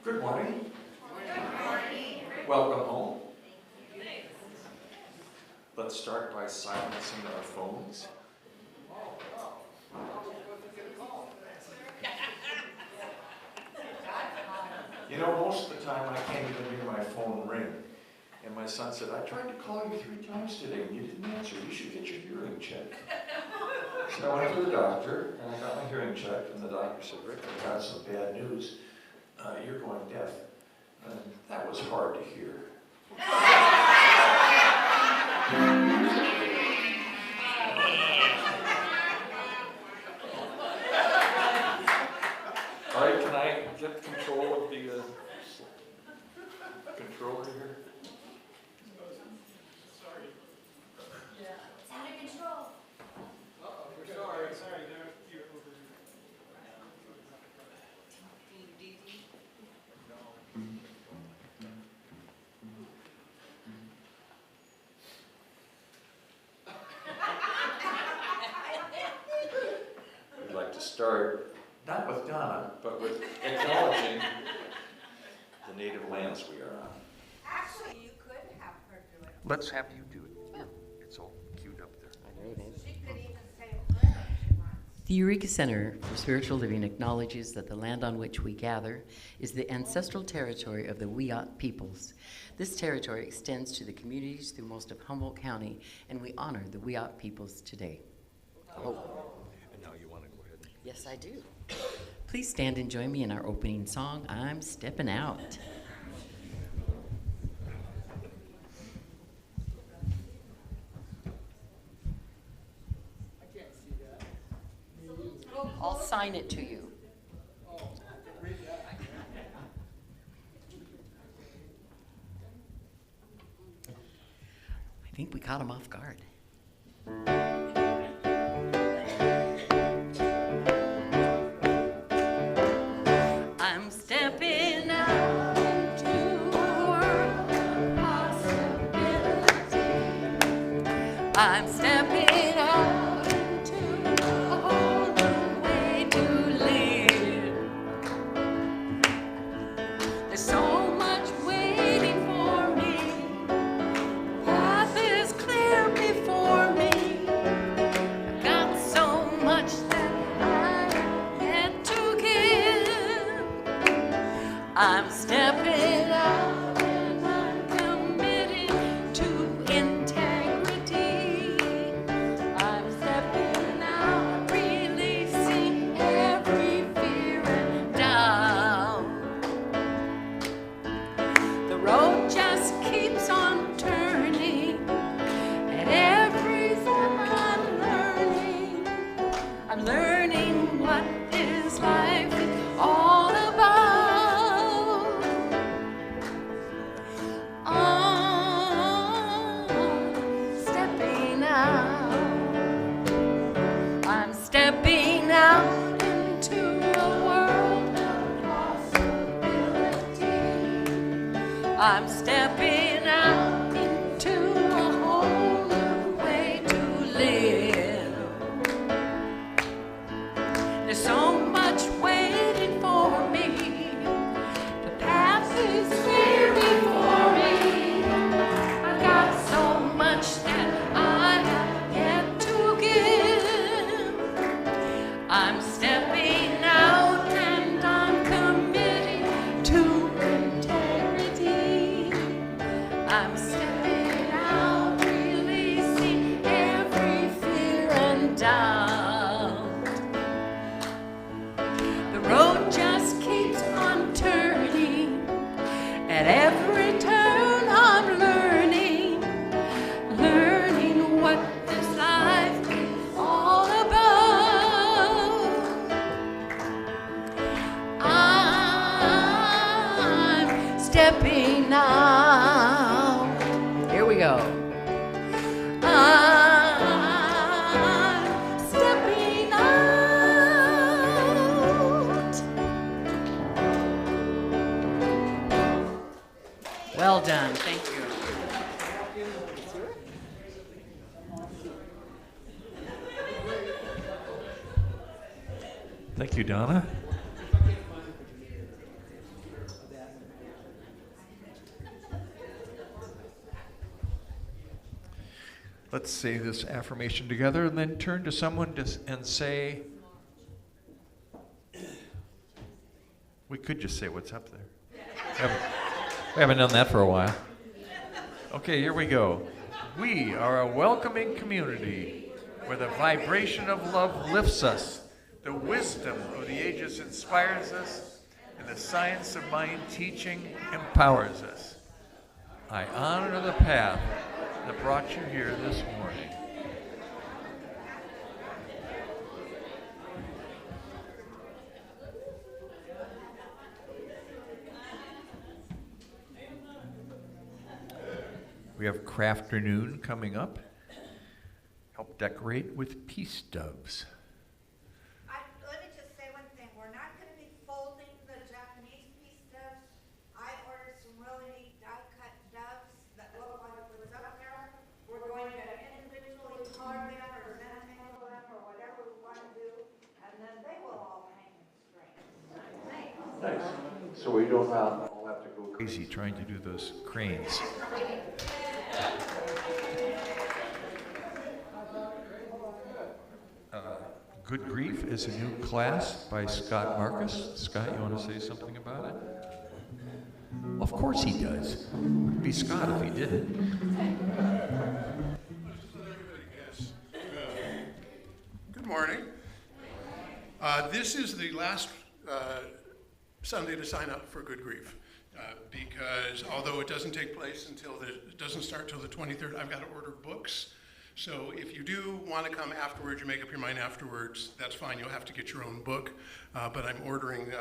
Good morning. Welcome home. Let's start by silencing our phones. You know, most of the time I can't even hear my phone ring. And my son said, I tried to call you 3 times today and you didn't answer. You should get your hearing checked. So I went to the doctor and I got my hearing checked, and the doctor said, Rick, I got some bad news. You're going deaf. And that was hard to hear. All right, can I get control of the controller here? Sorry. Yeah. It's out of control. Uh-oh, we're sorry. Sorry, now you're over. We'd like to start, not with Donna, but with acknowledging the native lands we are on. Actually, you could have her do it. Let's have you do it. It's all queued up there. She could even say a prayer if she wants. The Eureka Center for Spiritual Living acknowledges that the land on which we gather is the ancestral territory of the Wiyot peoples. This territory extends to the communities through most of Humboldt County, and we honor the Wiyot peoples today. Oh. And now you want to go ahead. Yes, I do. Please stand and join me in our opening song, I'm Steppin' Out. I'll sign it to you. I think we caught him off guard. I'm stepping out into a world of possibility. I'm stepping out into a whole new way to live. There's so much waiting for me. Path is clear before me. I've got so much that I have yet to give. I'm stepping out and I'm committed to integrity. I'm stepping out, releasing every fear and doubt. The road just keeps on turning, and every step I'm learning what this life is all about. Stepping out. I'm stepping out into a world of possibility. I'm stepping out into a whole new way to live. There's so much waiting for me. The path is clear before me. I've got so much that I have yet to give. I'm stepping out and I'm committing to integrity. stepping out. Here we go. I'm stepping out. Well done. Thank you. Thank you, Donna. Let's say this affirmation together and then turn to someone and say, we could just say what's up there. We haven't done that for a while. Okay, here we go. We are a welcoming community where the vibration of love lifts us, the wisdom of the ages inspires us, and the science of mind teaching empowers us. I honor the path that brought you here this morning. We have Crafternoon coming up. Help decorate with peace doves. Let me just say one thing. We're not going to be folding the Japanese peace doves. I ordered some really neat die-cut doves that look like what's up there. We're going to individually carve them or sentimental them or whatever we want to do, and then they will all hang in strings. Nice. So we don't all have to go crazy trying to do those cranes. Good Grief is a new class by Scott Marcus. Scott, you want to say something about it? Of course he does. It'd be Scott if he didn't. Good morning. This is the last Sunday to sign up for Good Grief. Because although it doesn't take place it doesn't start till the 23rd, I've got to order books. So if you do want to come afterwards, you make up your mind afterwards, that's fine. You'll have to get your own book. But I'm ordering,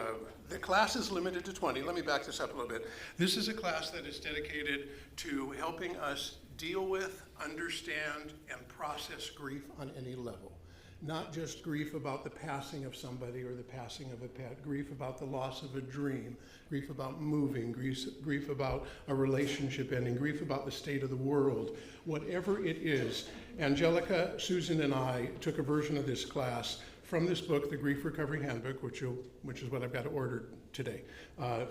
the class is limited to 20. Let me back this up a little bit. This is a class that is dedicated to helping us deal with, understand, and process grief on any level. Not just grief about the passing of somebody or the passing of a pet, grief about the loss of a dream, grief about moving, grief about a relationship ending, grief about the state of the world. Whatever it is, Angelica, Susan, and I took a version of this class from this book, the Grief Recovery Handbook, which is what I've got to order today,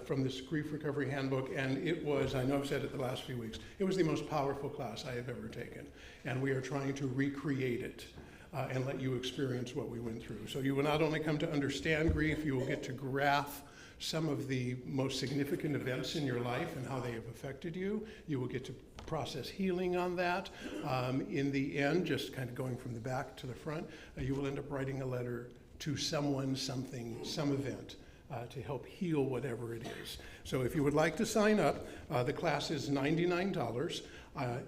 from this Grief Recovery Handbook, and it was, I know I've said it the last few weeks, it was the most powerful class I have ever taken, and we are trying to recreate it. And let you experience what we went through. So you will not only come to understand grief, you will get to graph some of the most significant events in your life and how they have affected you. You will get to process healing on that. In the end, just kind of going from the back to the front, you will end up writing a letter to someone, something, some event to help heal whatever it is. So if you would like to sign up, the class is $99.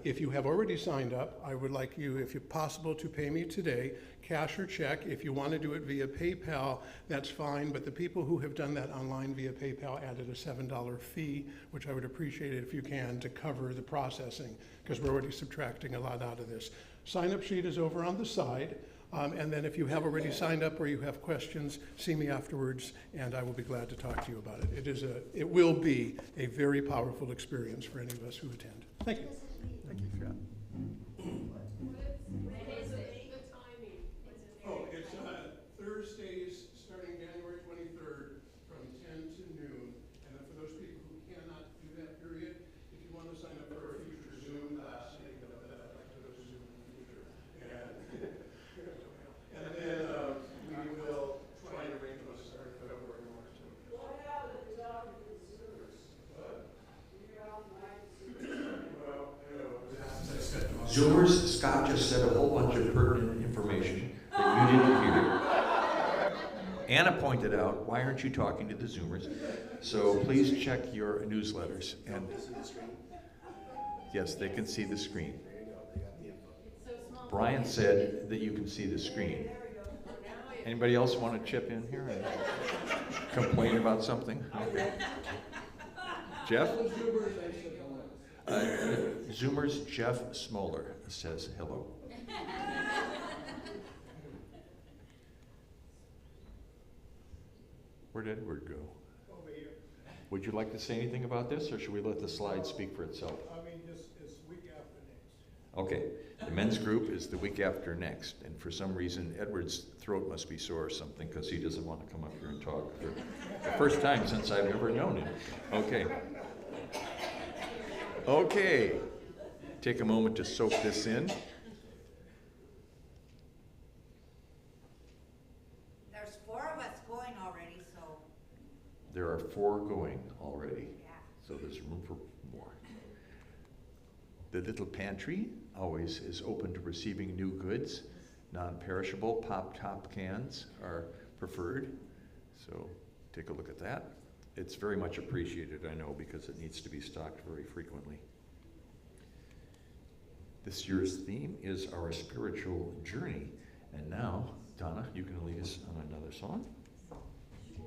If you have already signed up, I would like you, if possible, to pay me today, cash or check. If you want to do it via PayPal, that's fine, but the people who have done that online via PayPal added a $7 fee, which I would appreciate it if you can, to cover the processing, because we're already subtracting a lot out of this. Sign-up sheet is over on the side, and then if you have already signed up or you have questions, see me afterwards, and I will be glad to talk to you about it. It will be a very powerful experience for any of us who attend. Thank you. Thank you, Scott. Oh, it's Thursdays starting January 23rd from 10 to noon. And then for those people who cannot do that period, if you want to sign up for a future Zoom class, you can go to that, like to go to Zoom in the future. And then we will try and arrange those start in February, March too. Zoomers, Scott just said a whole bunch of pertinent information that you didn't hear. Anna pointed out, why aren't you talking to the Zoomers? So please check your newsletters. And yes, they can see the screen. Brian said that you can see the screen. Anybody else want to chip in here and complain about something? Okay. Jeff? Zoomer's Jeff Smoller says hello. Where'd Edward go? Over here. Would you like to say anything about this, or should we let the slide speak for itself? I mean, this is week after next. Okay, the men's group is the week after next, and for some reason, Edward's throat must be sore or something, because he doesn't want to come up here and talk for the first time since I've ever known him. Okay. Okay, take a moment to soak this in. There's 4 of us going already, so, There are 4 going already, yeah. so there's room for more. The little pantry always is open to receiving new goods. Non-perishable pop-top cans are preferred, so take a look at that. It's very much appreciated, I know, because it needs to be stocked very frequently. This year's theme is our spiritual journey. And now, Donna, you can lead us on another song. Thank you,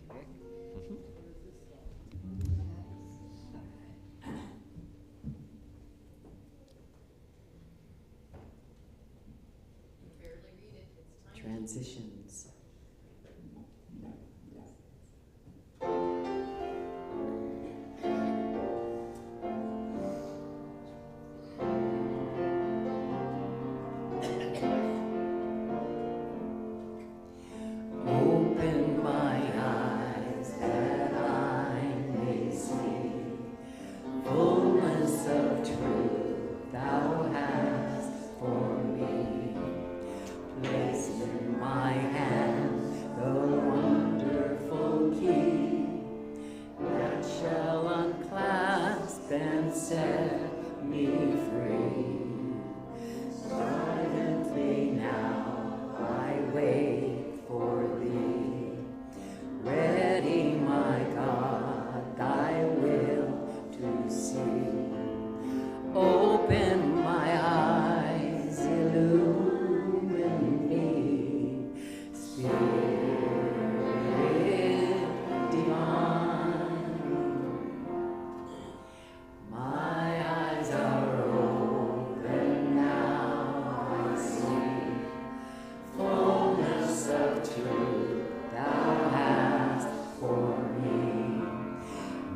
Rick. Transitions. Open my eyes that I may see fullness of truth thou hast for me. Place in my hand the wonderful key that shall unclasp and set me free. Silently now I wait for thee. Ready, my God, thy will to see. Open my eyes, illumine me. Spirit divine, my eyes are open now, I see fullness of truth thou hast for me.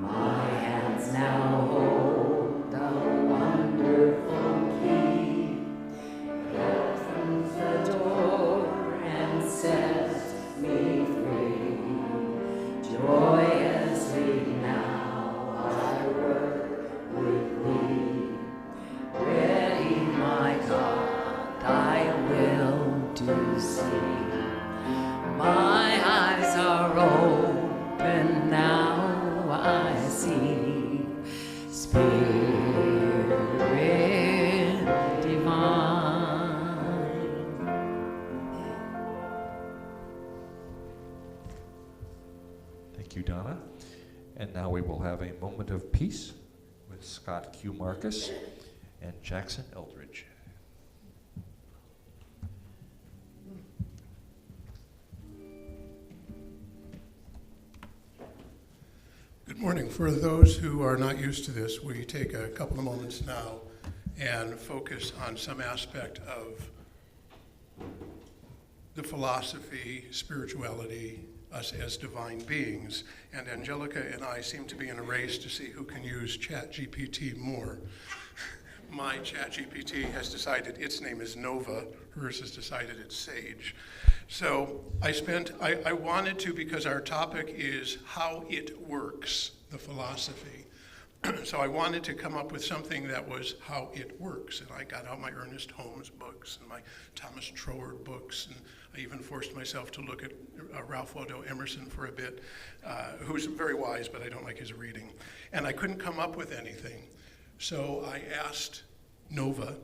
My hands now hold the wonderful key that opens the door and sets me free. Joyously now I work with thee. Ready, my God, thy will to see. My eyes are open now, I see. Spirit divine. Thank you, Donna. And now we will have a moment of peace with Scott Q. Marcus and Jackson Eldridge. Good morning. For those who are not used to this, we take a couple of moments now and focus on some aspect of the philosophy, spirituality, us as divine beings. And Angelica and I seem to be in a race to see who can use ChatGPT more. My ChatGPT has decided its name is Nova, hers has decided it's Sage. So I wanted to, because our topic is how it works, the philosophy. So I wanted to come up with something that was how it works. And I got out my Ernest Holmes books and my Thomas Troward books, and I even forced myself to look at Ralph Waldo Emerson for a bit, who's very wise, but I don't like his reading. And I couldn't come up with anything. So I asked Nova,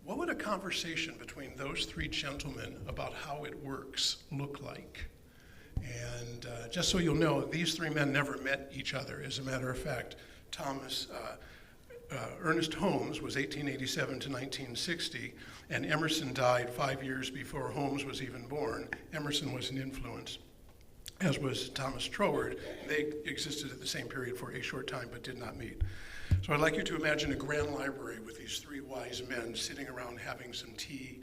what would a conversation between those 3 gentlemen about how it works look like? And just so you'll know, these 3 men never met each other. As a matter of fact, Ernest Holmes was 1887 to 1960, and Emerson died 5 years before Holmes was even born. Emerson was an influence. as was Thomas Troward. They existed at the same period for a short time but did not meet. So I'd like you to imagine a grand library with these three wise men sitting around having some tea,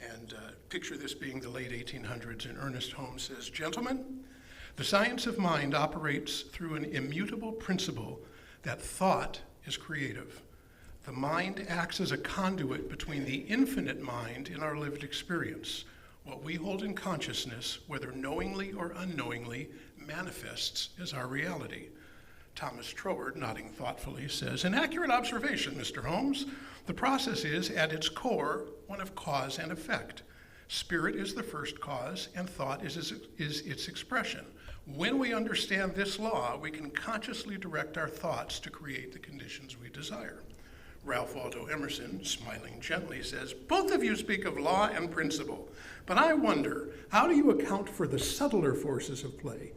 and picture this being the late 1800s, and Ernest Holmes says, "Gentlemen, the science of mind operates through an immutable principle that thought is creative. The mind acts as a conduit between the infinite mind and our lived experience. What we hold in consciousness, whether knowingly or unknowingly, manifests as our reality." Thomas Troward, nodding thoughtfully, says, "An accurate observation, Mr. Holmes. The process is, at its core, one of cause and effect. Spirit is the first cause, and thought is its expression. When we understand this law, we can consciously direct our thoughts to create the conditions we desire." Ralph Waldo Emerson, smiling gently, says, "Both of you speak of law and principle, but I wonder, how do you account for the subtler forces of play?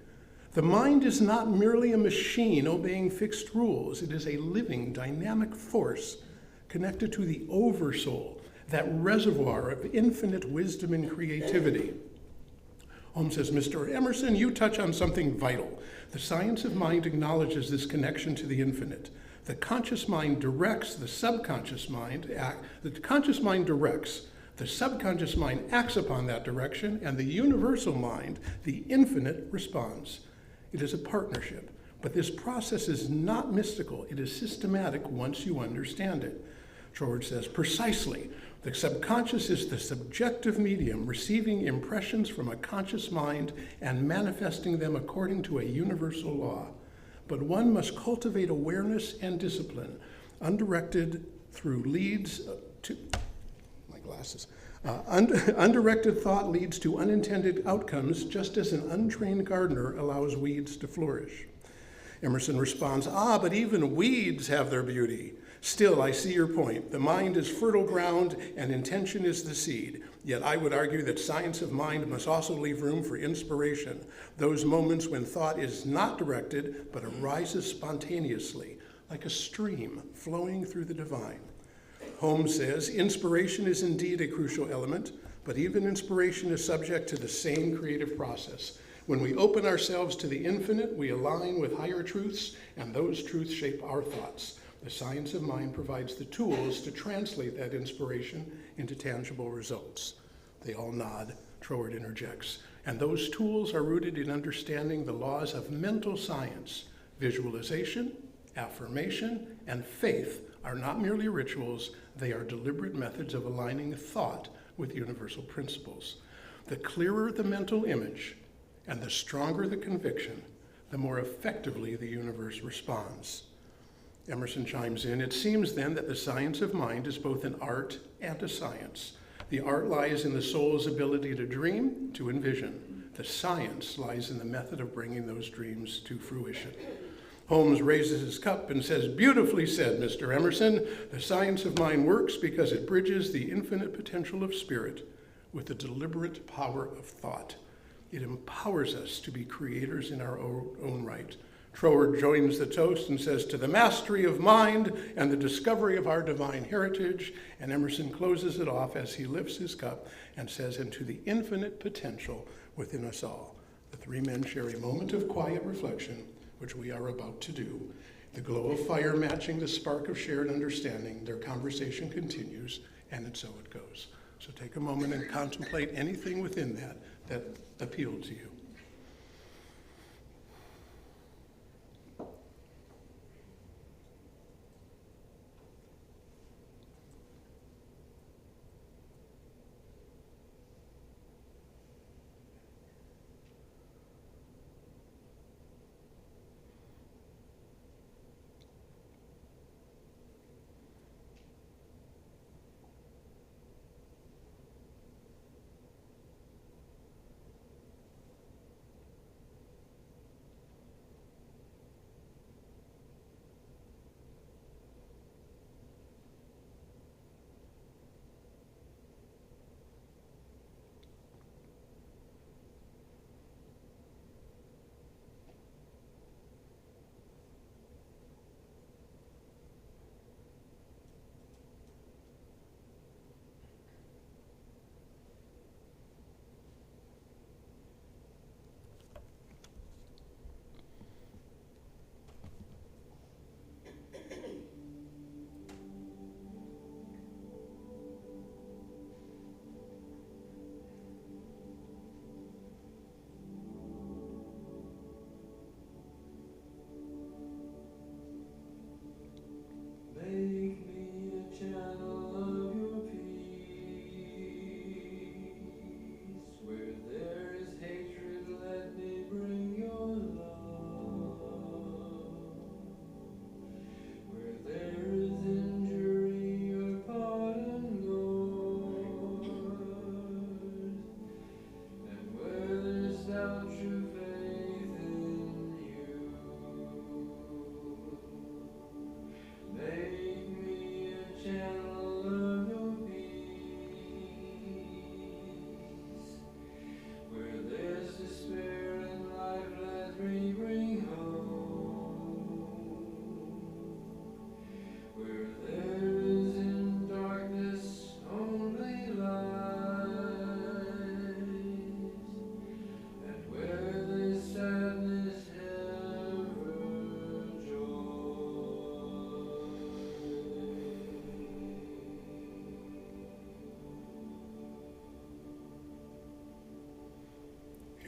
The mind is not merely a machine obeying fixed rules. It is a living, dynamic force connected to the oversoul, that reservoir of infinite wisdom and creativity." Holmes says, "Mr. Emerson, you touch on something vital. The science of mind acknowledges this connection to the infinite. The conscious mind directs, the subconscious mind directs, the subconscious mind acts upon that direction, and the universal mind, the infinite, responds. It is a partnership, but this process is not mystical. It is systematic once you understand it." Troward says, "Precisely. The subconscious is the subjective medium, receiving impressions from a conscious mind and manifesting them according to a universal law. But one must cultivate awareness and discipline. Undirected thought leads to unintended outcomes, just as an untrained gardener allows weeds to flourish." Emerson responds, "But even weeds have their beauty. Still, I see your point. The mind is fertile ground and intention is the seed. Yet I would argue that science of mind must also leave room for inspiration, those moments when thought is not directed but arises spontaneously, like a stream flowing through the divine." Holmes says, "Inspiration is indeed a crucial element, but even inspiration is subject to the same creative process. When we open ourselves to the infinite, we align with higher truths, and those truths shape our thoughts. The science of mind provides the tools to translate that inspiration into tangible results." They all nod. Troward interjects, "And those tools are rooted in understanding the laws of mental science. Visualization, affirmation, and faith are not merely rituals, they are deliberate methods of aligning thought with universal principles. The clearer the mental image and the stronger the conviction, the more effectively the universe responds." Emerson chimes in, "It seems then that the science of mind is both an art and a science. The art lies in the soul's ability to dream, to envision. The science lies in the method of bringing those dreams to fruition." Holmes raises his cup and says, "Beautifully said, Mr. Emerson. The science of mind works because it bridges the infinite potential of spirit with the deliberate power of thought. It empowers us to be creators in our own right." Troward joins the toast and says, "To the mastery of mind and the discovery of our divine heritage," and Emerson closes it off as he lifts his cup and says, "And to the infinite potential within us all." The three men share a moment of quiet reflection, which we are about to do. The glow of fire matching the spark of shared understanding, their conversation continues, and so it goes. So take a moment and contemplate anything within that appealed to you.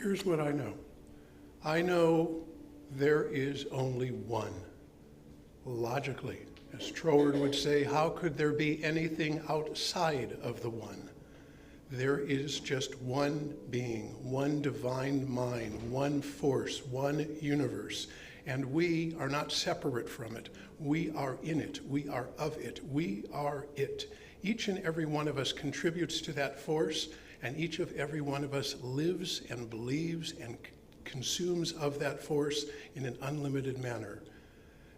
Here's what I know. I know there is only one. Logically, as Troward would say, how could there be anything outside of the one? There is just one being, one divine mind, one force, one universe, and we are not separate from it. We are in it. We are of it. We are it. Each and every one of us contributes to that force, and each of every one of us lives and believes and consumes of that force in an unlimited manner.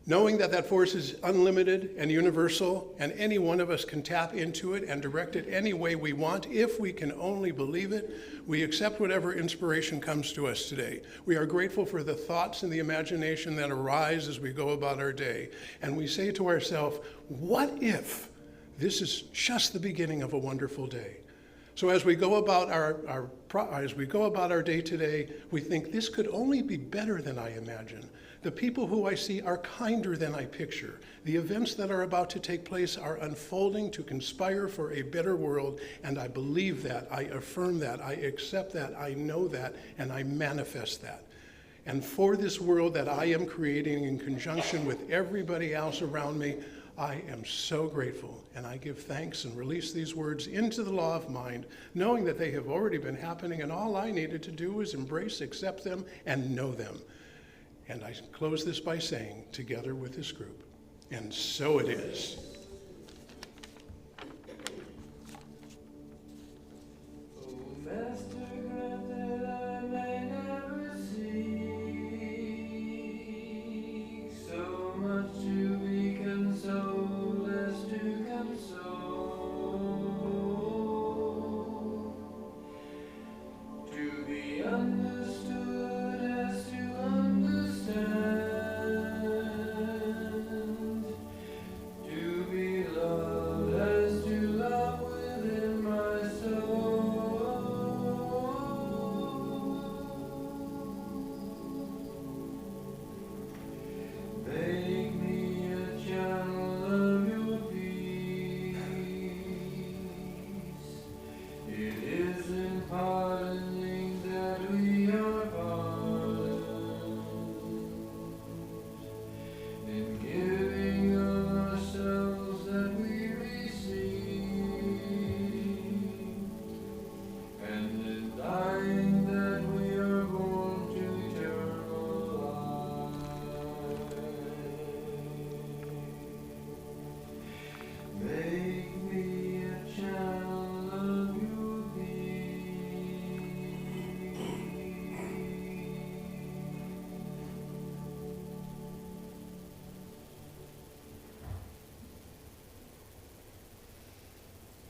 Knowing that that force is unlimited and universal, and any one of us can tap into it and direct it any way we want, if we can only believe it, we accept whatever inspiration comes to us today. We are grateful for the thoughts and the imagination that arise as we go about our day. And we say to ourselves, what if this is just the beginning of a wonderful day? So as we go about our day today, we think this could only be better than I imagine. The people who I see are kinder than I picture. The events that are about to take place are unfolding to conspire for a better world, and I believe that, I affirm that, I accept that, I know that, and I manifest that. And for this world that I am creating in conjunction with everybody else around me, I am so grateful, and I give thanks and release these words into the law of mind, knowing that they have already been happening, and all I needed to do was embrace, accept them, and know them. And I close this by saying, together with this group, and so it is.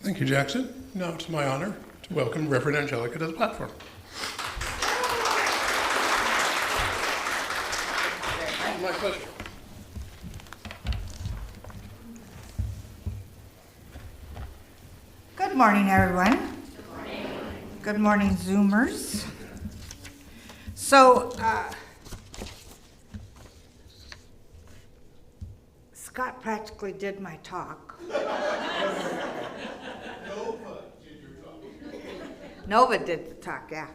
Thank you, Jackson. Now it's my honor to welcome Reverend Angelica to the platform. My pleasure. Good morning, everyone. Good morning. Good morning, Zoomers. So, Scott practically did my talk. Nova did the talk, yeah.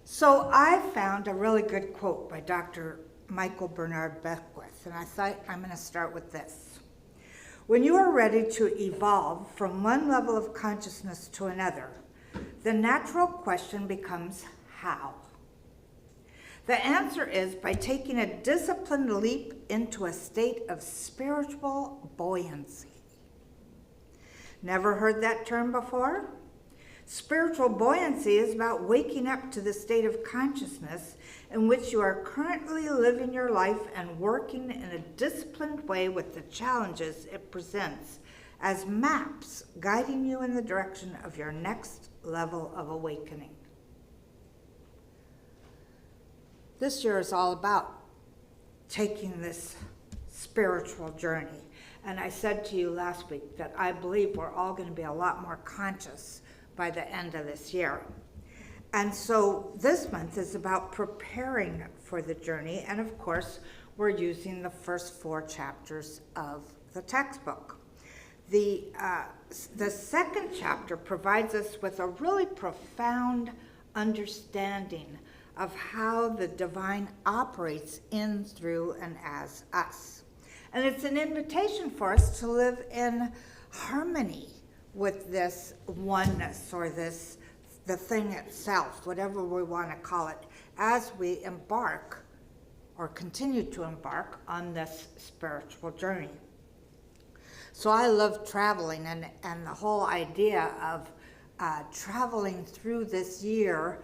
So I found a really good quote by Dr. Michael Bernard Beckwith, and I thought I'm going to start with this. When you are ready to evolve from one level of consciousness to another, the natural question becomes how? The answer is by taking a disciplined leap into a state of spiritual buoyancy. Never heard that term before? Spiritual buoyancy is about waking up to the state of consciousness in which you are currently living your life and working in a disciplined way with the challenges it presents as maps guiding you in the direction of your next level of awakening. This year is all about taking this spiritual journey. And I said to you last week that I believe we're all going to be a lot more conscious by the end of this year. And so this month is about preparing for the journey, and of course we're using the first 4 chapters of the textbook. The second chapter provides us with a really profound understanding of how the divine operates in, through, and as us. And it's an invitation for us to live in harmony with this oneness, or this, the thing itself, whatever we want to call it, as we embark or continue to embark on this spiritual journey. So I love traveling, and the whole idea of traveling through this year,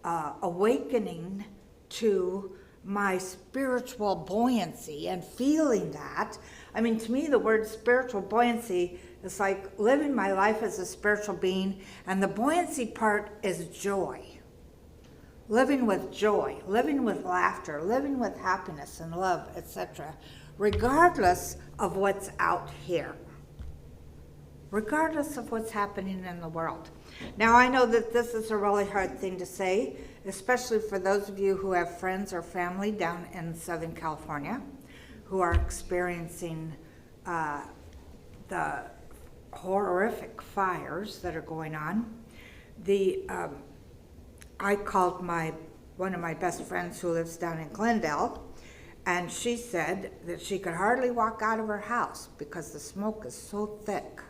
awakening to my spiritual buoyancy and feeling that. I mean, to me, the word spiritual buoyancy is like living my life as a spiritual being, and the buoyancy part is joy. Living with joy, living with laughter, living with happiness and love, etc., regardless of what's out here, regardless of what's happening in the world. Now, I know that this is a really hard thing to say, especially for those of you who have friends or family down in Southern California who are experiencing the horrific fires that are going on. I called one of my best friends who lives down in Glendale, and she said that she could hardly walk out of her house because the smoke is so thick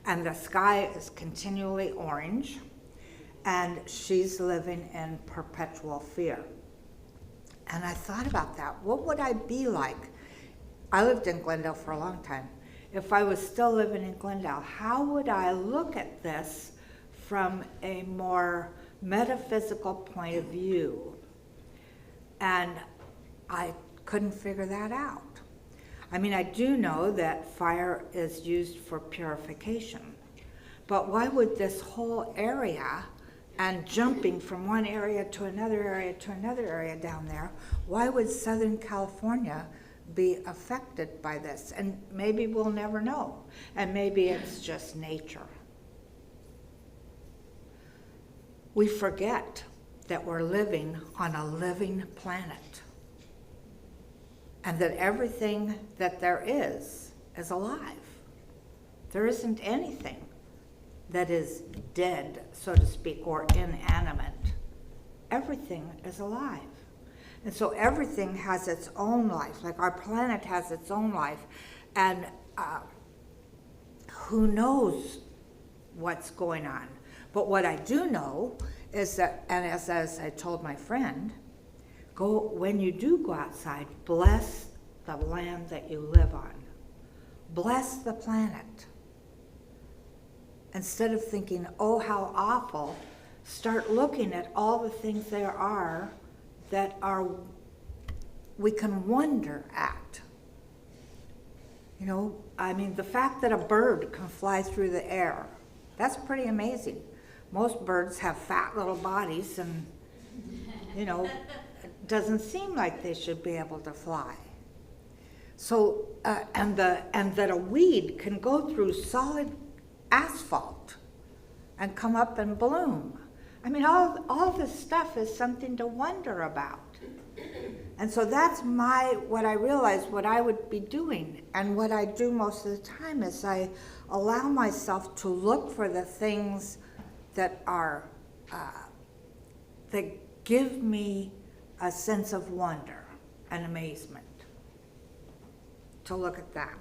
and the sky is continually orange, and she's living in perpetual fear. And I thought about that. What would I be like? I lived in Glendale for a long time. If I was still living in Glendale, how would I look at this from a more metaphysical point of view? And I couldn't figure that out. I mean, I do know that fire is used for purification, but why would this whole area, and jumping from one area to another area to another area down there, why would Southern California be affected by this? And maybe we'll never know, and maybe it's just nature. We forget that we're living on a living planet, and that everything that there is alive. There isn't anything that is dead, so to speak, or inanimate. Everything is alive. And so everything has its own life, like our planet has its own life, and who knows what's going on. But what I do know is that, and as I told my friend, when you do go outside, bless the land that you live on. Bless the planet. Instead of thinking, oh, how awful, start looking at all the things there are that we can wonder at. You know, I mean, the fact that a bird can fly through the air, that's pretty amazing. Most birds have fat little bodies, and, you know, it doesn't seem like they should be able to fly. So, and that a weed can go through solid asphalt and come up and bloom. I mean, all this stuff is something to wonder about. And so that's what I realized what I would be doing. And what I do most of the time is I allow myself to look for the things that are, that give me a sense of wonder and amazement. To look at that.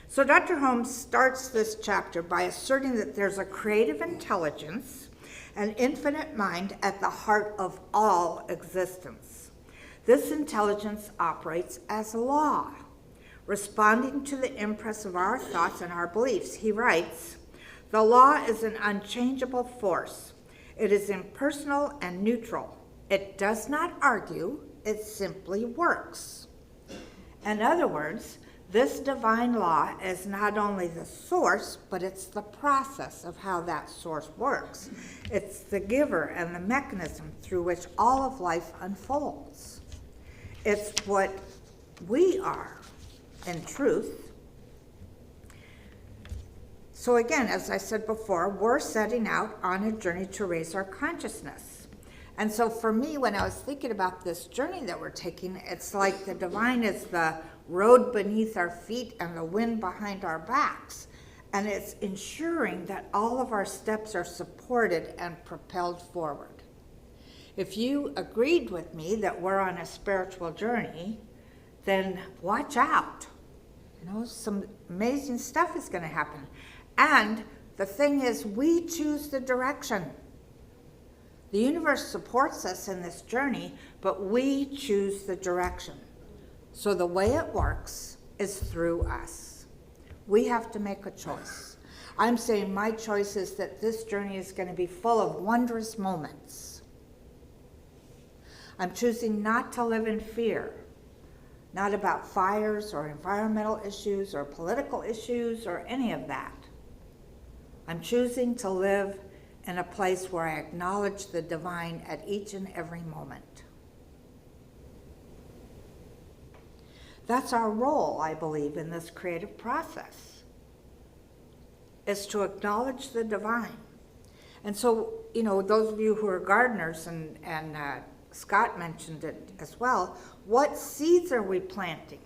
So Dr. Holmes starts this chapter by asserting that there's a creative intelligence, an infinite mind at the heart of all existence. This intelligence operates as law, responding to the impress of our thoughts and our beliefs. He writes, "The law is an unchangeable force. It is impersonal and neutral. It does not argue, it simply works." In other words, this divine law is not only the source, but it's the process of how that source works. It's the giver and the mechanism through which all of life unfolds. It's what we are, in truth. So again, as I said before, we're setting out on a journey to raise our consciousness. And so for me, when I was thinking about this journey that we're taking, it's like the divine is the road beneath our feet and the wind behind our backs. And it's ensuring that all of our steps are supported and propelled forward. If you agreed with me that we're on a spiritual journey, then watch out. You know, some amazing stuff is going to happen. And the thing is, we choose the direction. The universe supports us in this journey, but we choose the direction. So the way it works is through us. We have to make a choice. I'm saying my choice is that this journey is going to be full of wondrous moments. I'm choosing not to live in fear, not about fires or environmental issues or political issues or any of that. I'm choosing to live in a place where I acknowledge the divine at each and every moment. That's our role, I believe, in this creative process, is to acknowledge the divine. And so, you know, those of you who are gardeners, and Scott mentioned it as well, what seeds are we planting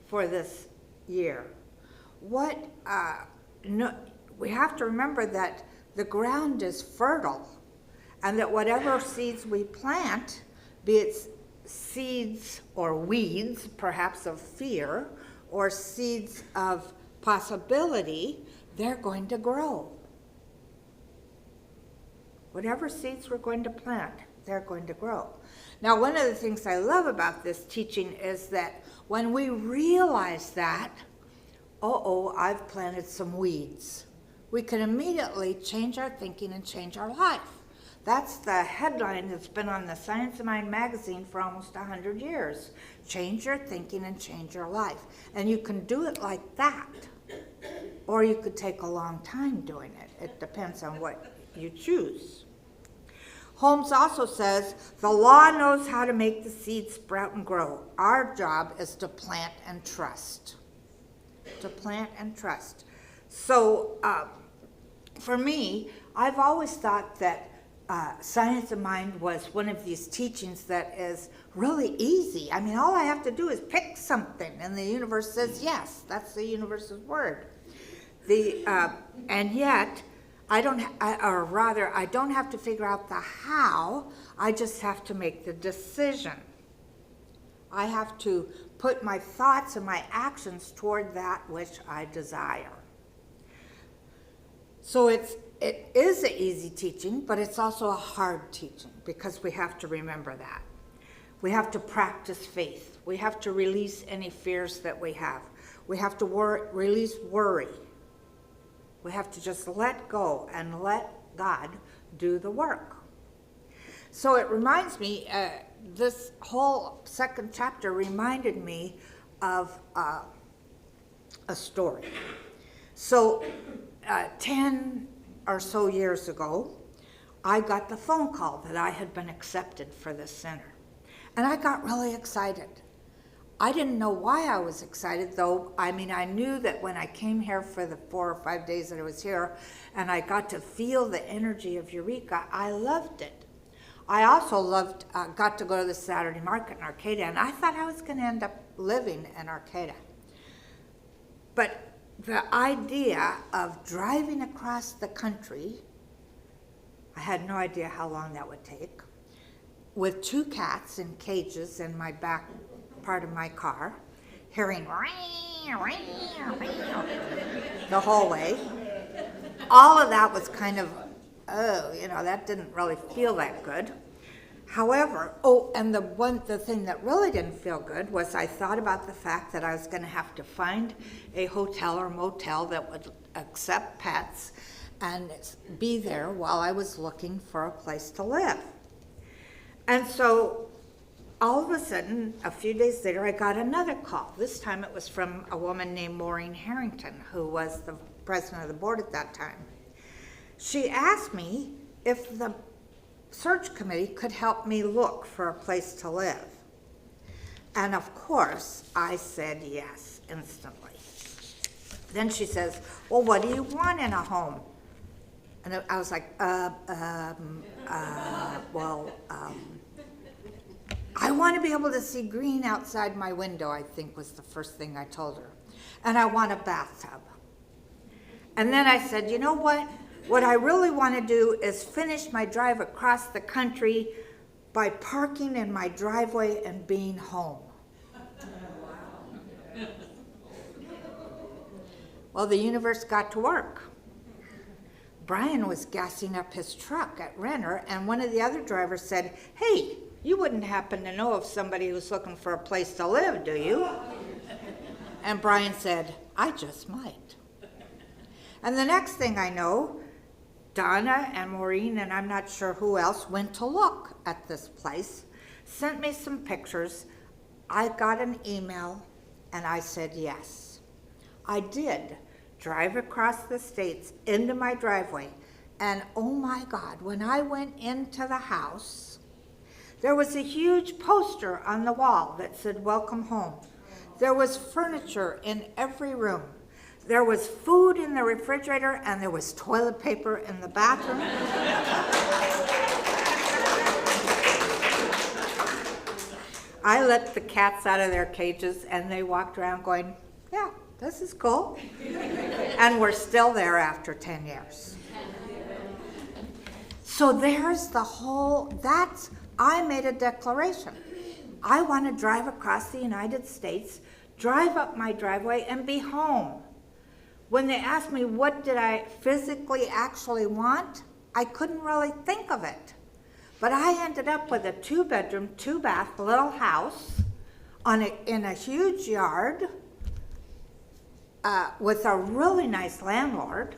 for this year? We have to remember that the ground is fertile, and that whatever seeds we plant, be it seeds or weeds, perhaps of fear, or seeds of possibility, they're going to grow. Whatever seeds we're going to plant, they're going to grow. Now, one of the things I love about this teaching is that when we realize that, I've planted some weeds, we can immediately change our thinking and change our life. That's the headline that's been on the Science of Mind magazine for almost 100 years. Change your thinking and change your life. And you can do it like that, or you could take a long time doing it. It depends on what you choose. Holmes also says, the law knows how to make the seed sprout and grow. Our job is to plant and trust. To plant and trust. So for me, I've always thought that Science of Mind was one of these teachings that is really easy. I mean, all I have to do is pick something, and the universe says yes. That's the universe's word. And yet, I don't have to figure out the how. I just have to make the decision. I have to put my thoughts and my actions toward that which I desire. So it is an easy teaching, but it's also a hard teaching, because we have to remember that. We have to practice faith. We have to release any fears that we have. We have to release worry. We have to just let go and let God do the work. So it reminds me, this whole second chapter reminded me of a story. So 10 or so years ago, I got the phone call that I had been accepted for this center. And I got really excited. I didn't know why I was excited, though. I mean, I knew that when I came here for the 4 or 5 days that I was here, and I got to feel the energy of Eureka, I loved it. I also got to go to the Saturday market in Arcata, and I thought I was going to end up living in Arcata. But the idea of driving across the country, I had no idea how long that would take, with 2 cats in cages in my back part of my car, hearing the whole way. All of that was kind of, that didn't really feel that good. However, and the thing that really didn't feel good was I thought about the fact that I was going to have to find a hotel or motel that would accept pets and be there while I was looking for a place to live. And so all of a sudden, a few days later, I got another call. This time it was from a woman named Maureen Harrington, who was the president of the board at that time. She asked me if the search committee could help me look for a place to live. And of course, I said yes instantly. Then she says, well, what do you want in a home? And I was like, I want to be able to see green outside my window, I think was the first thing I told her. And I want a bathtub. And then I said, you know what? What I really want to do is finish my drive across the country by parking in my driveway and being home. Well, the universe got to work. Brian was gassing up his truck at Renner, and one of the other drivers said, "Hey, you wouldn't happen to know of somebody who's looking for a place to live, do you?" And Brian said, "I just might." And the next thing I know, Donna and Maureen, and I'm not sure who else, went to look at this place, sent me some pictures. I got an email, and I said yes. I did drive across the states into my driveway, and oh my God, when I went into the house, there was a huge poster on the wall that said, "Welcome home." There was furniture in every room. There was food in the refrigerator, and there was toilet paper in the bathroom. I let the cats out of their cages, and they walked around going, "Yeah, this is cool." And we're still there after 10 years. So there's the whole, I made a declaration. I want to drive across the United States, drive up my driveway, and be home. When they asked me what did I physically actually want, I couldn't really think of it. But I ended up with a 2-bedroom, 2-bath little house in a huge yard with a really nice landlord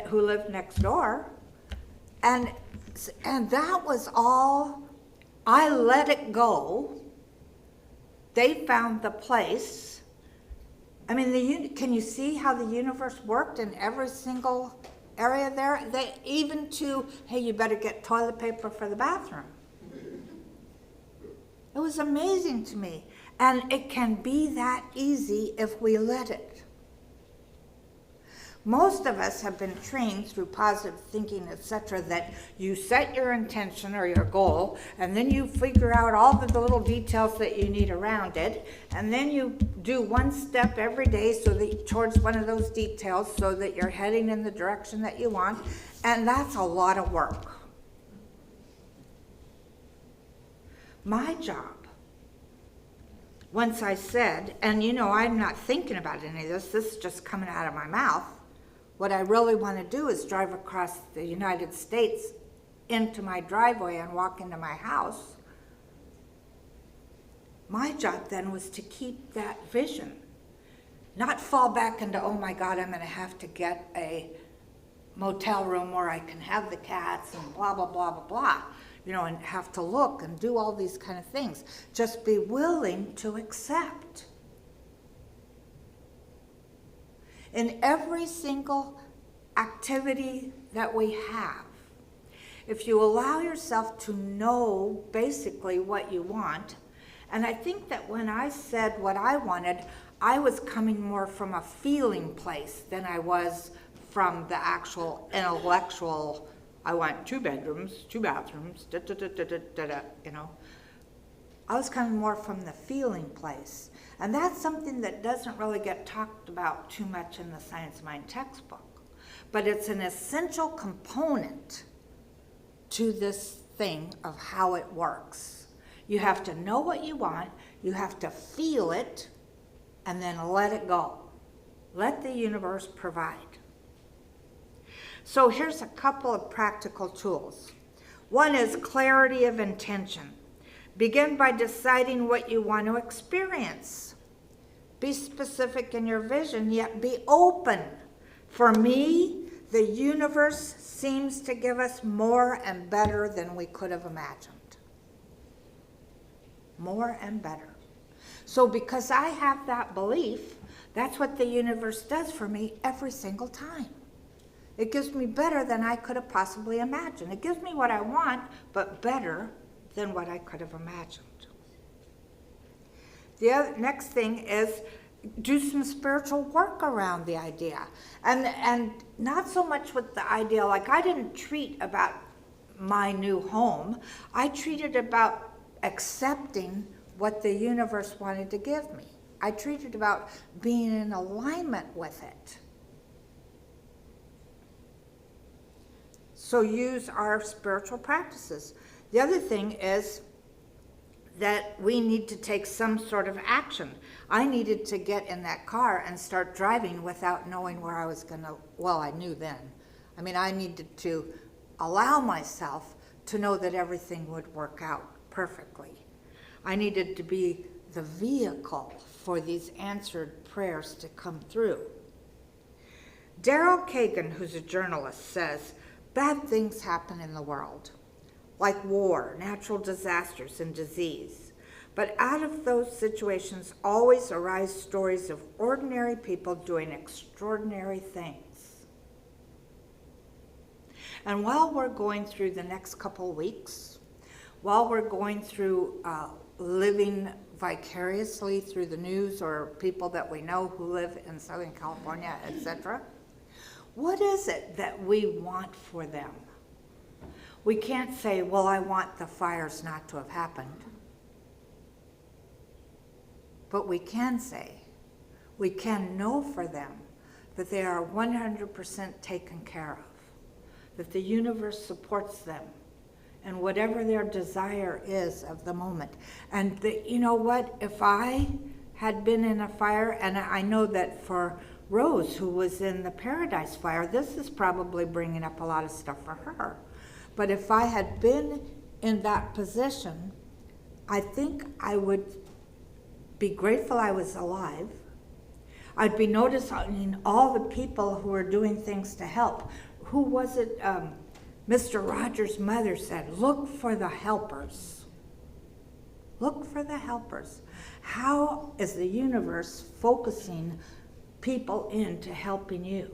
who lived next door. And that was all. I let it go. They found the place. I mean, can you see how the universe worked in every single area there? Even to, hey, you better get toilet paper for the bathroom. It was amazing to me. And it can be that easy if we let it. Most of us have been trained through positive thinking, etc., that you set your intention or your goal, and then you figure out all the little details that you need around it, and then you do one step every day towards one of those details so that you're heading in the direction that you want, and that's a lot of work. My job, once I said, and I'm not thinking about any of this is just coming out of my mouth. What I really want to do is drive across the United States into my driveway and walk into my house. My job then was to keep that vision, not fall back into, oh my God, I'm going to have to get a motel room where I can have the cats and blah, blah, blah, blah, blah, and have to look and do all these kind of things. Just be willing to accept. In every single activity that we have, if you allow yourself to know basically what you want, and I think that when I said what I wanted, I was coming more from a feeling place than I was from the actual intellectual, I want 2 bedrooms, 2 bathrooms, I was coming more from the feeling place. And that's something that doesn't really get talked about too much in the Science of Mind textbook. But it's an essential component to this thing of how it works. You have to know what you want, you have to feel it, and then let it go. Let the universe provide. So here's a couple of practical tools. One is clarity of intention. Begin by deciding what you want to experience. Be specific in your vision, yet be open. For me, the universe seems to give us more and better than we could have imagined. More and better. So because I have that belief, that's what the universe does for me every single time. It gives me better than I could have possibly imagined. It gives me what I want, but better than what I could have imagined. The next thing is do some spiritual work around the idea. And not so much with the idea, like I didn't treat about my new home. I treated about accepting what the universe wanted to give me. I treated about being in alignment with it. So use our spiritual practices. The other thing is that we need to take some sort of action. I needed to get in that car and start driving without knowing where I was going to, well, I knew then. I mean, I needed to allow myself to know that everything would work out perfectly. I needed to be the vehicle for these answered prayers to come through. Daryl Kagan, who's a journalist, says, bad things happen in the world, like war, natural disasters, and disease. But out of those situations always arise stories of ordinary people doing extraordinary things. And while we're going through the next couple weeks, while we're going through living vicariously through the news or people that we know who live in Southern California, etc., what is it that we want for them? We can't say, well, I want the fires not to have happened. But we can say, we can know for them that they are 100% taken care of, that the universe supports them, and whatever their desire is of the moment. And you know what? If I had been in a fire, and I know that for Rose, who was in the Paradise Fire, this is probably bringing up a lot of stuff for her. But if I had been in that position, I think I would be grateful I was alive. I'd be noticing all the people who are doing things to help. Who was it? Mr. Rogers' mother said, look for the helpers. Look for the helpers. How is the universe focusing people into helping you?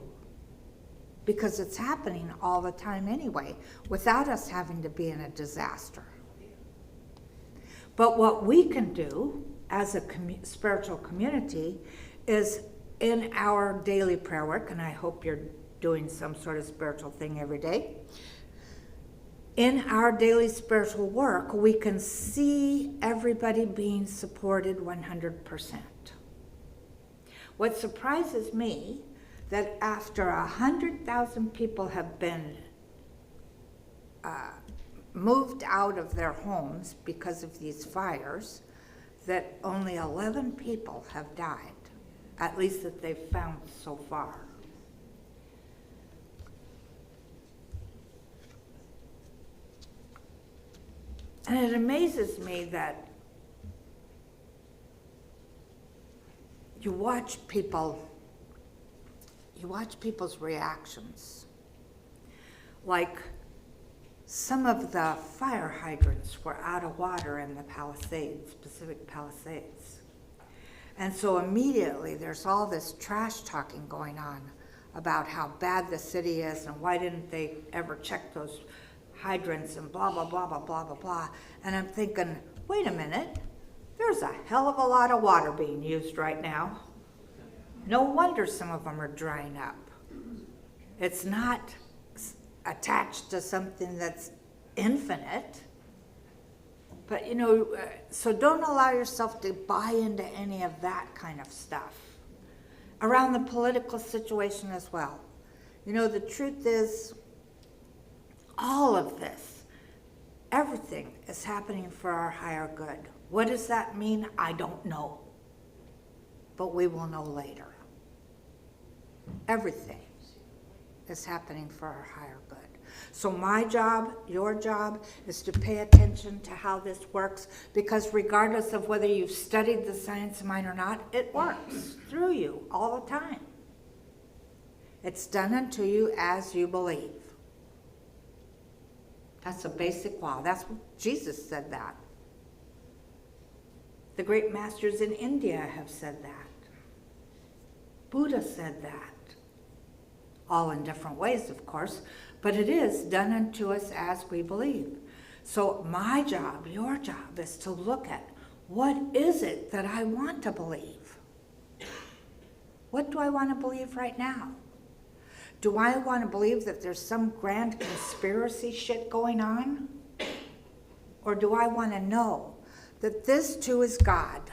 Because it's happening all the time anyway, without us having to be in a disaster. But what we can do as a spiritual community is in our daily prayer work, and I hope you're doing some sort of spiritual thing every day. In our daily spiritual work, we can see everybody being supported 100%. What surprises me, that after 100,000 people have been moved out of their homes because of these fires, that only 11 people have died, at least that they've found so far. And it amazes me that you watch people's reactions. Like some of the fire hydrants were out of water in the Palisades, Pacific Palisades. And so immediately there's all this trash talking going on about how bad the city is and why didn't they ever check those hydrants and blah, blah, blah, blah, blah, blah, blah. And I'm thinking, wait a minute, there's a hell of a lot of water being used right now. No wonder some of them are drying up. It's not attached to something that's infinite. But, you know, so don't allow yourself to buy into any of that kind of stuff. Around the political situation as well. You know, the truth is, all of this, everything is happening for our higher good. What does that mean? I don't know. But we will know later. Everything is happening for our higher good. So my job, your job, is to pay attention to how this works, because regardless of whether you've studied the science of mind or not, it works through you all the time. It's done unto you as you believe. That's a basic law. That's what Jesus said that. The great masters in India have said that. Buddha said that. All in different ways, of course, but it is done unto us as we believe. So my job, your job, is to look at, what is it that I want to believe? What do I want to believe right now? Do I want to believe that there's some grand conspiracy shit going on? Or do I want to know that this too is God?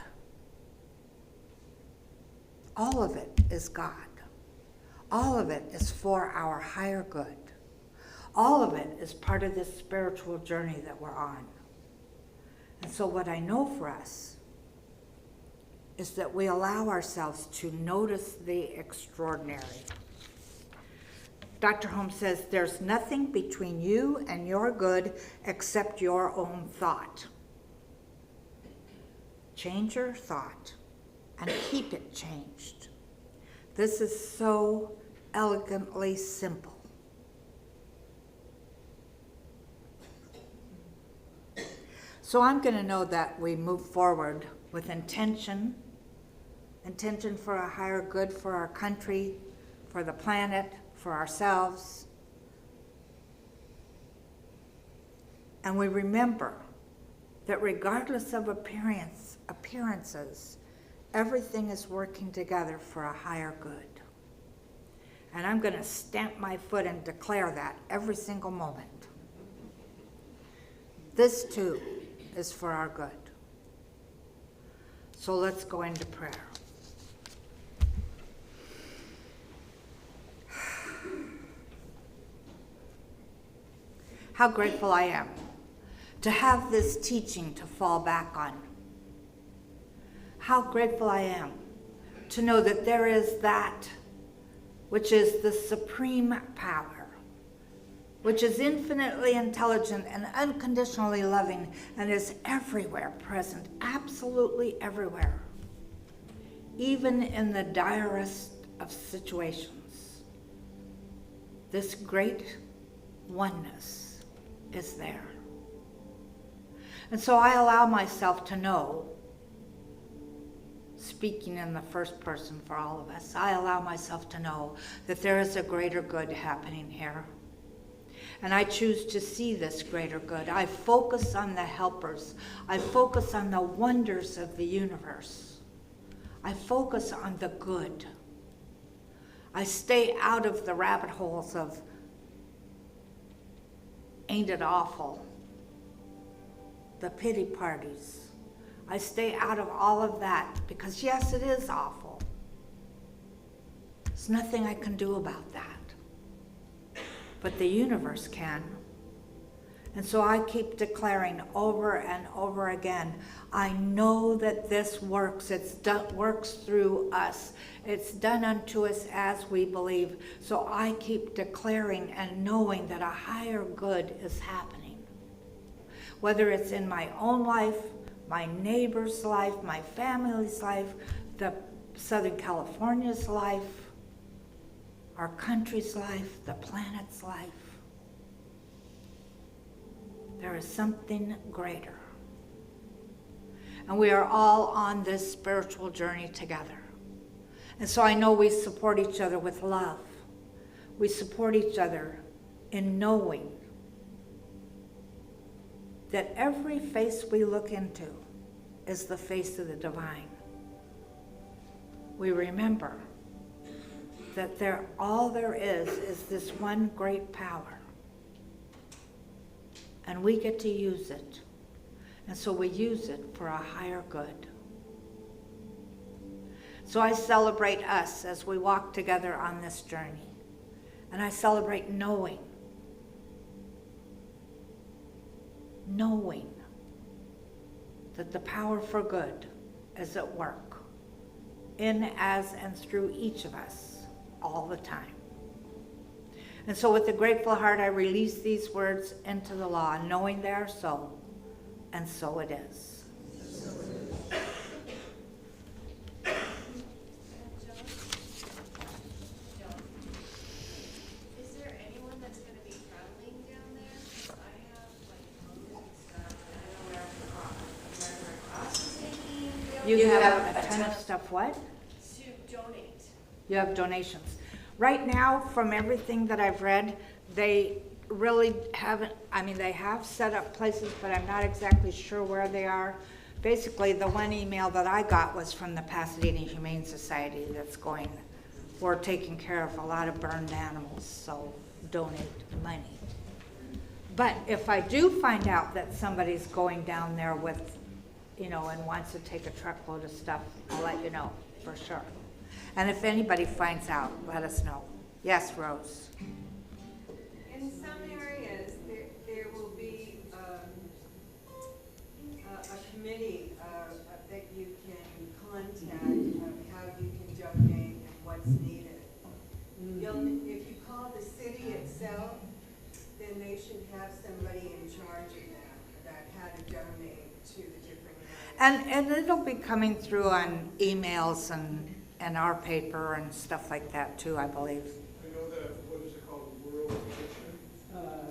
All of it is God. All of it is for our higher good. All of it is part of this spiritual journey that we're on. And so what I know for us is that we allow ourselves to notice the extraordinary. Dr. Holmes says, there's nothing between you and your good except your own thought. Change your thought and keep it changed. This is so elegantly simple. So I'm going to know that we move forward with intention for a higher good for our country, for the planet, for ourselves. And we remember that regardless of appearances, everything is working together for a higher good. And I'm going to stamp my foot and declare that every single moment. This too is for our good. So let's go into prayer. How grateful I am to have this teaching to fall back on. How grateful I am to know that there is that which is the supreme power, which is infinitely intelligent and unconditionally loving and is everywhere present, absolutely everywhere, even in the direst of situations. This great oneness is there. And so I allow myself to know, speaking in the first person for all of us, I allow myself to know that there is a greater good happening here. And I choose to see this greater good. I focus on the helpers. I focus on the wonders of the universe. I focus on the good. I stay out of the rabbit holes of, ain't it awful? The pity parties. I stay out of all of that because yes, it is awful. There's nothing I can do about that. But the universe can. And so I keep declaring over and over again, I know that this works. It works through us. It's done unto us as we believe. So I keep declaring and knowing that a higher good is happening. Whether it's in my own life, my neighbor's life, my family's life, the Southern California's life, our country's life, the planet's life. There is something greater. And we are all on this spiritual journey together. And so I know we support each other with love. We support each other in knowing that every face we look into is the face of the divine. We remember that all there is this one great power. And we get to use it. And so we use it for a higher good. So I celebrate us as we walk together on this journey. And I celebrate knowing that the power for good is at work in, as, and through each of us all the time. And so with a grateful heart, I release these words into the law, knowing they are so, and so it is. Is there anyone that's going to be traveling down there? 'Cause I have like clothes and stuff, and I don't know where Red Cross is taking down You there. have a ton of stuff, what? To donate. You have donations. Right now, from everything that I've read, they really haven't, they have set up places, but I'm not exactly sure where they are. Basically, the one email that I got was from the Pasadena Humane Society that's going, we're taking care of a lot of burned animals, so donate money. But if I do find out that somebody's going down there with, and wants to take a truckload of stuff, I'll let you know for sure. And if anybody finds out, let us know. Yes, Rose? In some areas, And it'll be coming through on emails and our paper and stuff like that too, I believe. I know that, what is it called, World Kitchen?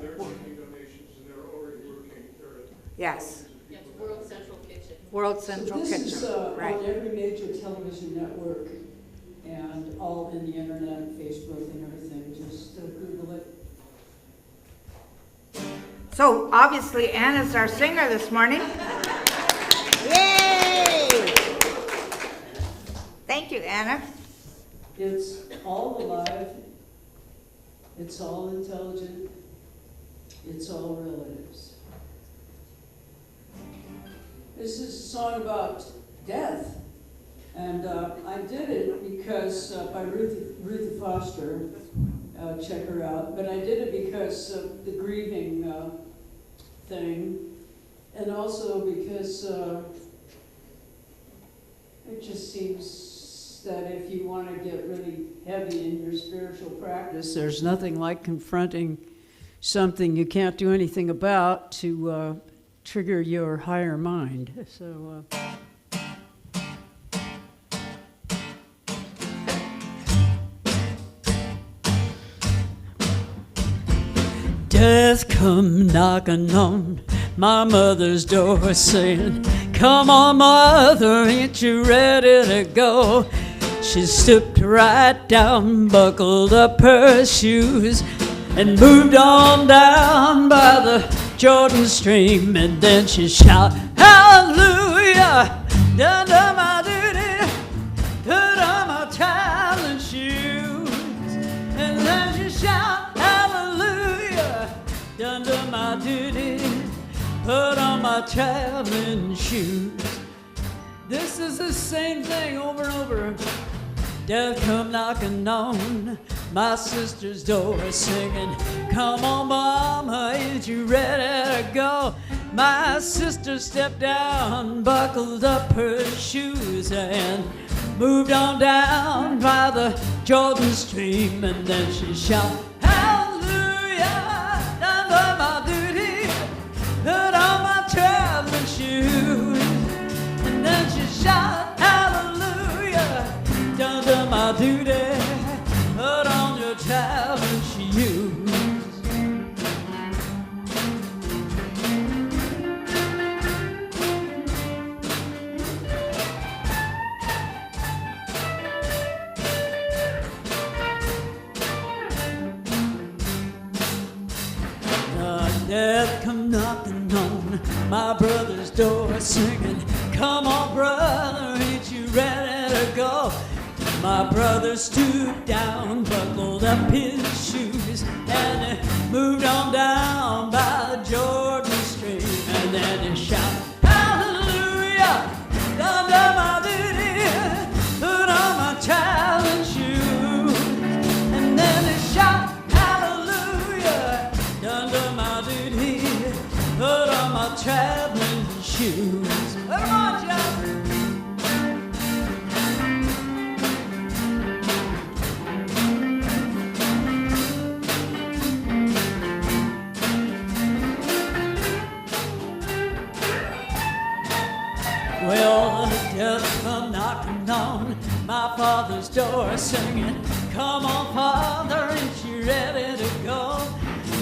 They're taking donations and they're already working. Yes. Yes, World Central Kitchen. World Central So Kitchen, this is right. on every major television network and all in the internet, Facebook and everything. Just Google it. So obviously Anna's our singer this morning. Yay! Thank you, Anna. It's all alive. It's all intelligent. It's all relatives. This is a song about death. And I did it because, by Ruthie Foster, check her out. But I did it because of the grieving thing. And also because it just seems that if you want to get really heavy in your spiritual practice, there's nothing like confronting something you can't do anything about to trigger your higher mind. So. Death come knocking on my mother's door saying, "Come on, mother, ain't you ready to go?" She stepped right down, buckled up her shoes, and moved on down by the Jordan stream. And then she shouted, "Hallelujah, done my duty, put on my traveling shoes." And then she shouted, "Hallelujah, done my duty, put on my traveling shoes." This is the same thing over and over. Death come knocking on my sister's door singing, "Come on, mama, ain't you ready to go?" My sister stepped down, buckled up her shoes, and moved on down by the Jordan stream. And then she shouted, "Hallelujah, done my duty, put on my traveling shoes." And then she shouted, "Hallelujah, done my duty, put on your traveling shoes." Death come knocking on my brother's door singing, "Come on, brother, ain't you ready to go?" My brother stooped down, buckled up his shoes, and moved on down by the Jordan stream. And then he shouted, "Hallelujah, done my duty, put on my traveling shoes." And then he shouted, "Hallelujah, done my duty, put on my traveling shoes." Come on, John. Well, death come knocking on my father's door singing, "Come on, father, ain't you ready to go?"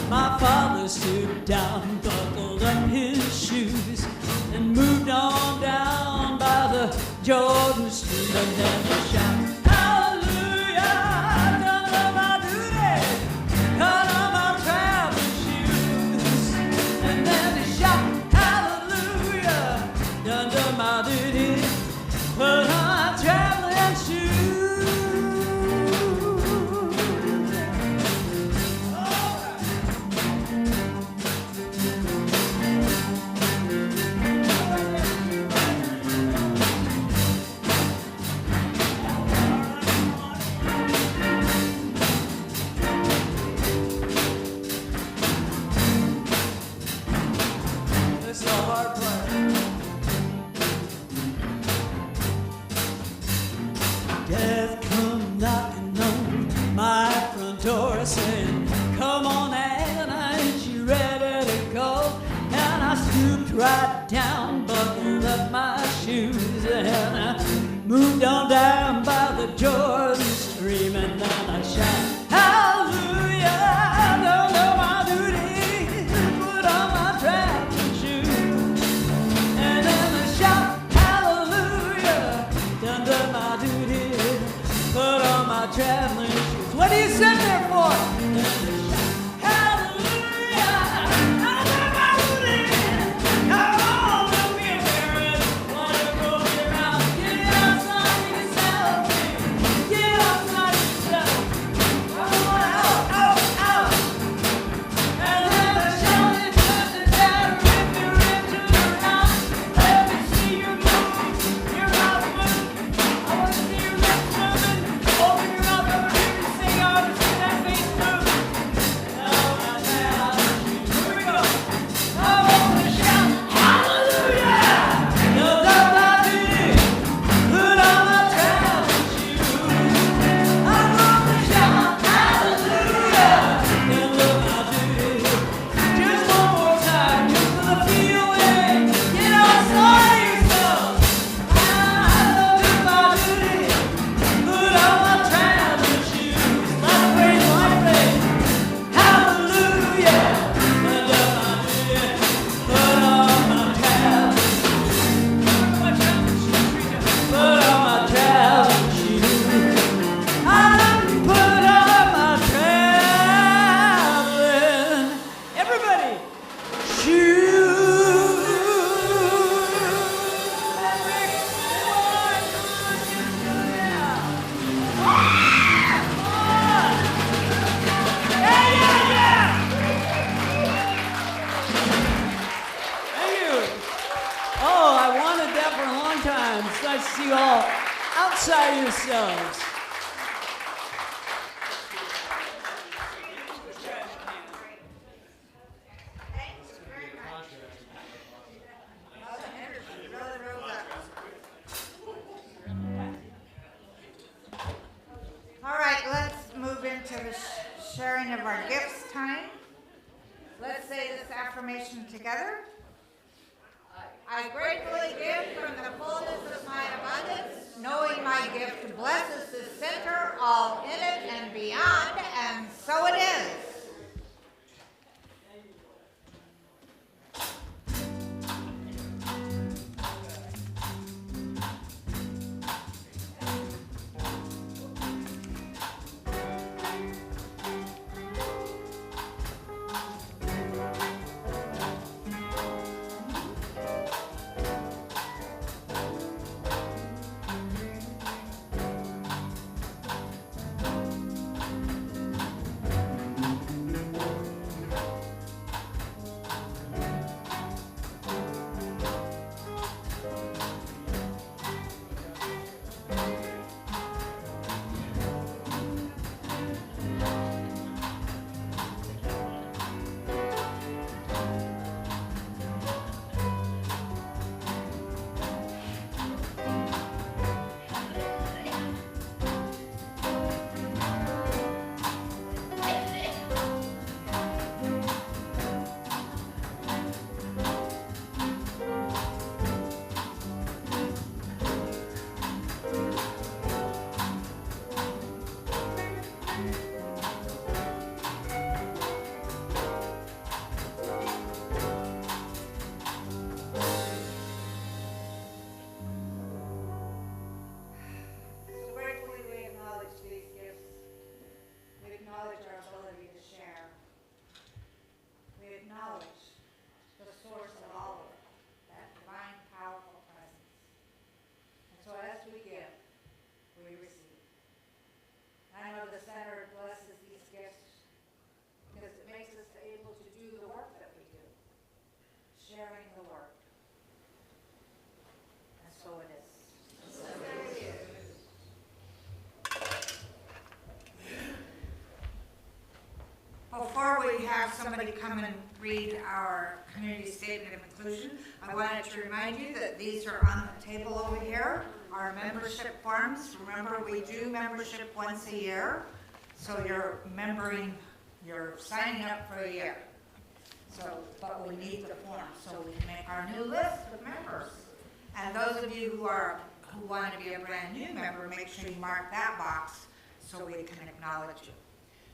My father stooped down, buckled up his shoes, and moved on down by the Jordan stream. And then he shouted, "Hallelujah, done my duty, cut on my traveling shoes." And then he shouted, "Hallelujah, done my duty, put on my traveling shoes." This is a hard part. Death come knocking on my front door saying, "Come on, Anna, ain't you ready to go?" And I I stooped right down, buckled up my shoes, and I moved on down by the Jordan stream, and then I shout, hallelujah, don't know my duty, put on my traveling shoes. And then I shout, hallelujah, done my duty, put on my traveling shoes. What do you sit there for? And then I shout, sharing of our gifts time. Let's say this affirmation together. I gratefully give from the fullness of my abundance, knowing my gift blesses the center, all in it and beyond, and so it is. Before we have somebody come and read our community statement of inclusion, I wanted to remind you that these are on the table over here, our membership forms. Remember, we do membership once a year, so you're signing up for a year. So, but we need the form so we can make our new list of members. And those of you who want to be a brand new member, make sure you mark that box so we can acknowledge you.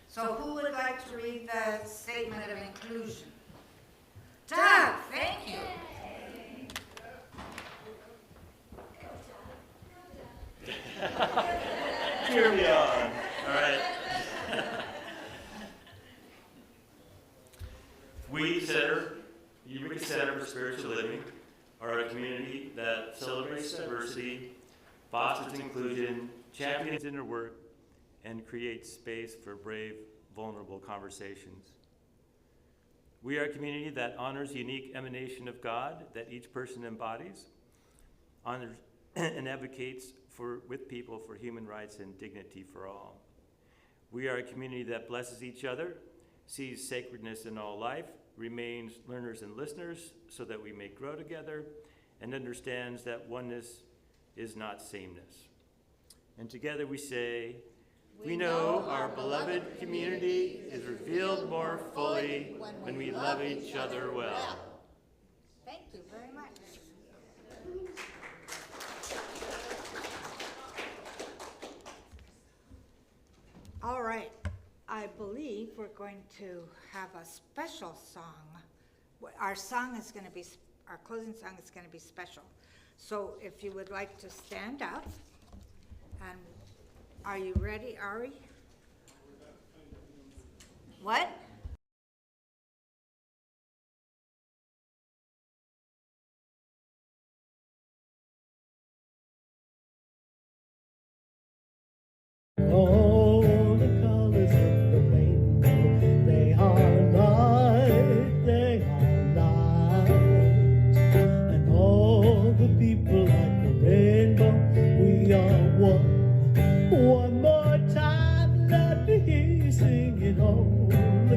So who would like to read the statement of inclusion? Doug, thank you. Cheer me on. All right. We Eureka Center for Spiritual Living, are a community that celebrates diversity, fosters inclusion, champions inner work, and creates space for brave, vulnerable conversations. We are a community that honors the unique emanation of God that each person embodies, honors and advocates with people for human rights and dignity for all. We are a community that blesses each other, sees sacredness in all life, remains learners and listeners so that we may grow together, and understands that oneness is not sameness. And together we say, we know our beloved community is revealed more fully when we love each other well. Thank you very much. All right, I believe we're going to have a special song. Our closing song is going to be special. So if you would like to stand up, and are you ready, Ari? What? All the colors of the rainbow, they are light, they are light. And all the people like the rainbow, we are one. One more time, let me hear you sing it. All the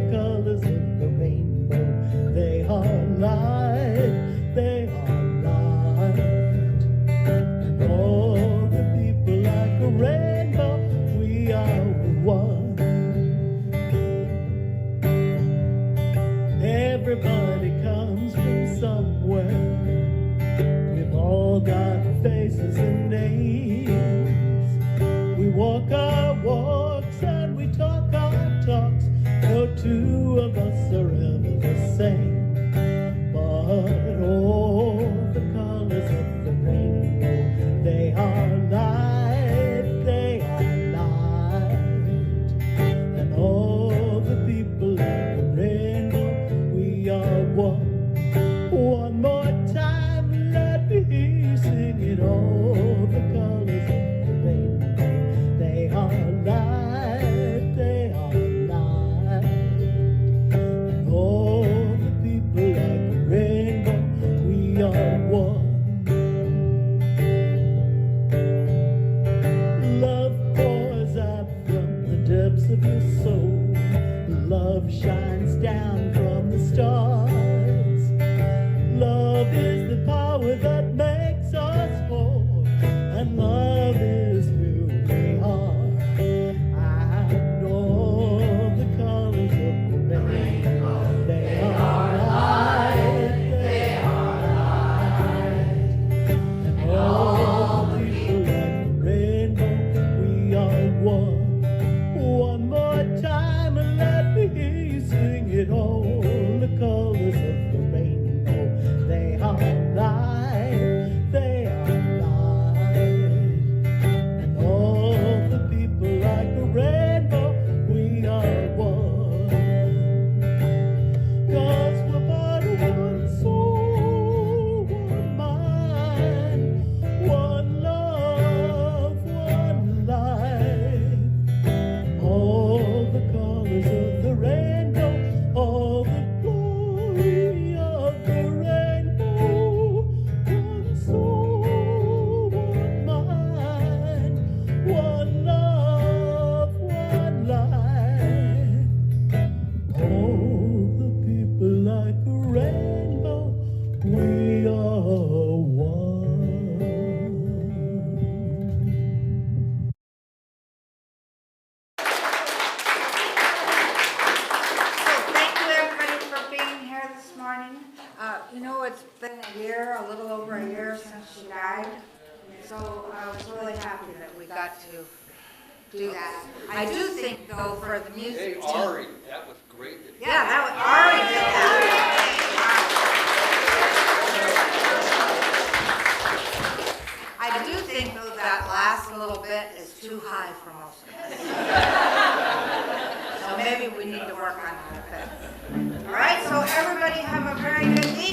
know it's been a year, a little over a year since she died, so I was really happy that we got to do that. I do think, though, for the music team. Ari, that was great. Yeah, that was, Ari did that. I do think, though, that last little bit is too high for most of us. So maybe we need to work on that a bit. All right, so everybody have a very good evening.